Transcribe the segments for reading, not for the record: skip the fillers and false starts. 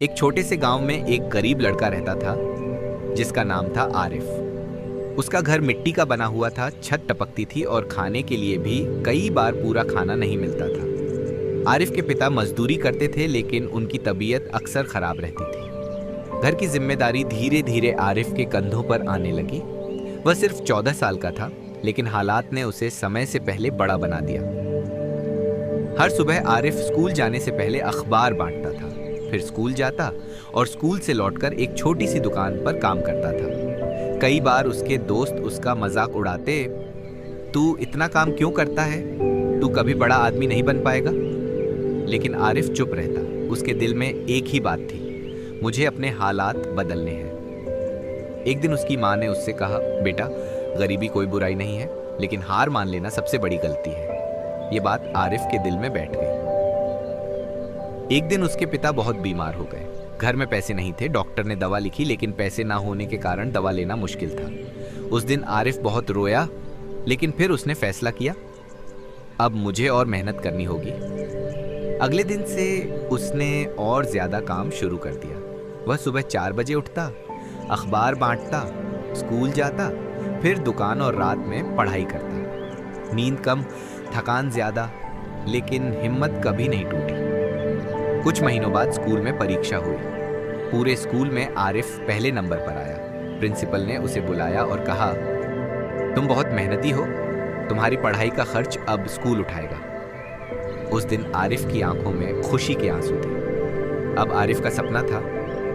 एक छोटे से गांव में एक गरीब लड़का रहता था जिसका नाम था आरिफ। उसका घर मिट्टी का बना हुआ था, छत टपकती थी और खाने के लिए भी कई बार पूरा खाना नहीं मिलता था। आरिफ के पिता मजदूरी करते थे लेकिन उनकी तबीयत अक्सर खराब रहती थी। घर की जिम्मेदारी धीरे धीरे आरिफ के कंधों पर आने लगी। वह सिर्फ 14 साल का था लेकिन हालात ने उसे समय से पहले बड़ा बना दिया। हर सुबह आरिफ स्कूल जाने से पहले अखबार बांटता था, फिर स्कूल जाता और स्कूल से लौटकर एक छोटी सी दुकान पर काम करता था। कई बार उसके दोस्त उसका मजाक उड़ाते, तू इतना काम क्यों करता है, तू कभी बड़ा आदमी नहीं बन पाएगा। लेकिन आरिफ चुप रहता। उसके दिल में एक ही बात थी, मुझे अपने हालात बदलने हैं। एक दिन उसकी माँ ने उससे कहा, बेटा गरीबी कोई बुराई नहीं है लेकिन हार मान लेना सबसे बड़ी गलती है। ये बात आरिफ के दिल में बैठ गई। एक दिन उसके पिता बहुत बीमार हो गए। घर में पैसे नहीं थे। डॉक्टर ने दवा लिखी लेकिन पैसे ना होने के कारण दवा लेना मुश्किल था। उस दिन आरिफ बहुत रोया लेकिन फिर उसने फैसला किया, अब मुझे और मेहनत करनी होगी। अगले दिन से उसने और ज्यादा काम शुरू कर दिया। वह सुबह 4 बजे उठता, अखबार बांटता, स्कूल जाता, फिर दुकान और रात में पढ़ाई करता। नींद कम, थकान ज्यादा, लेकिन हिम्मत कभी नहीं टूटी। कुछ महीनों बाद स्कूल में परीक्षा हुई। पूरे स्कूल में आरिफ पहले नंबर पर आया। प्रिंसिपल ने उसे बुलाया और कहा, तुम बहुत मेहनती हो, तुम्हारी पढ़ाई का खर्च अब स्कूल उठाएगा। उस दिन आरिफ की आंखों में खुशी के आंसू थे। अब आरिफ का सपना था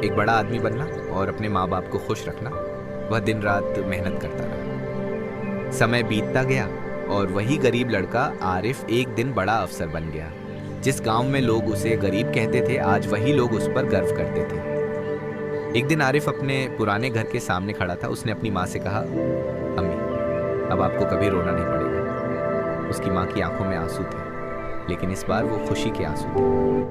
एक बड़ा आदमी बनना और अपने माँ बाप को खुश रखना। वह दिन रात मेहनत करता रहा। समय बीतता गया और वही गरीब लड़का आरिफ एक दिन बड़ा अफसर बन गया। जिस गांव में लोग उसे गरीब कहते थे, आज वही लोग उस पर गर्व करते थे। एक दिन आरिफ अपने पुराने घर के सामने खड़ा था। उसने अपनी माँ से कहा, अम्मी अब आपको कभी रोना नहीं पड़ेगा। उसकी माँ की आंखों में आंसू थे लेकिन इस बार वो खुशी के आंसू थे।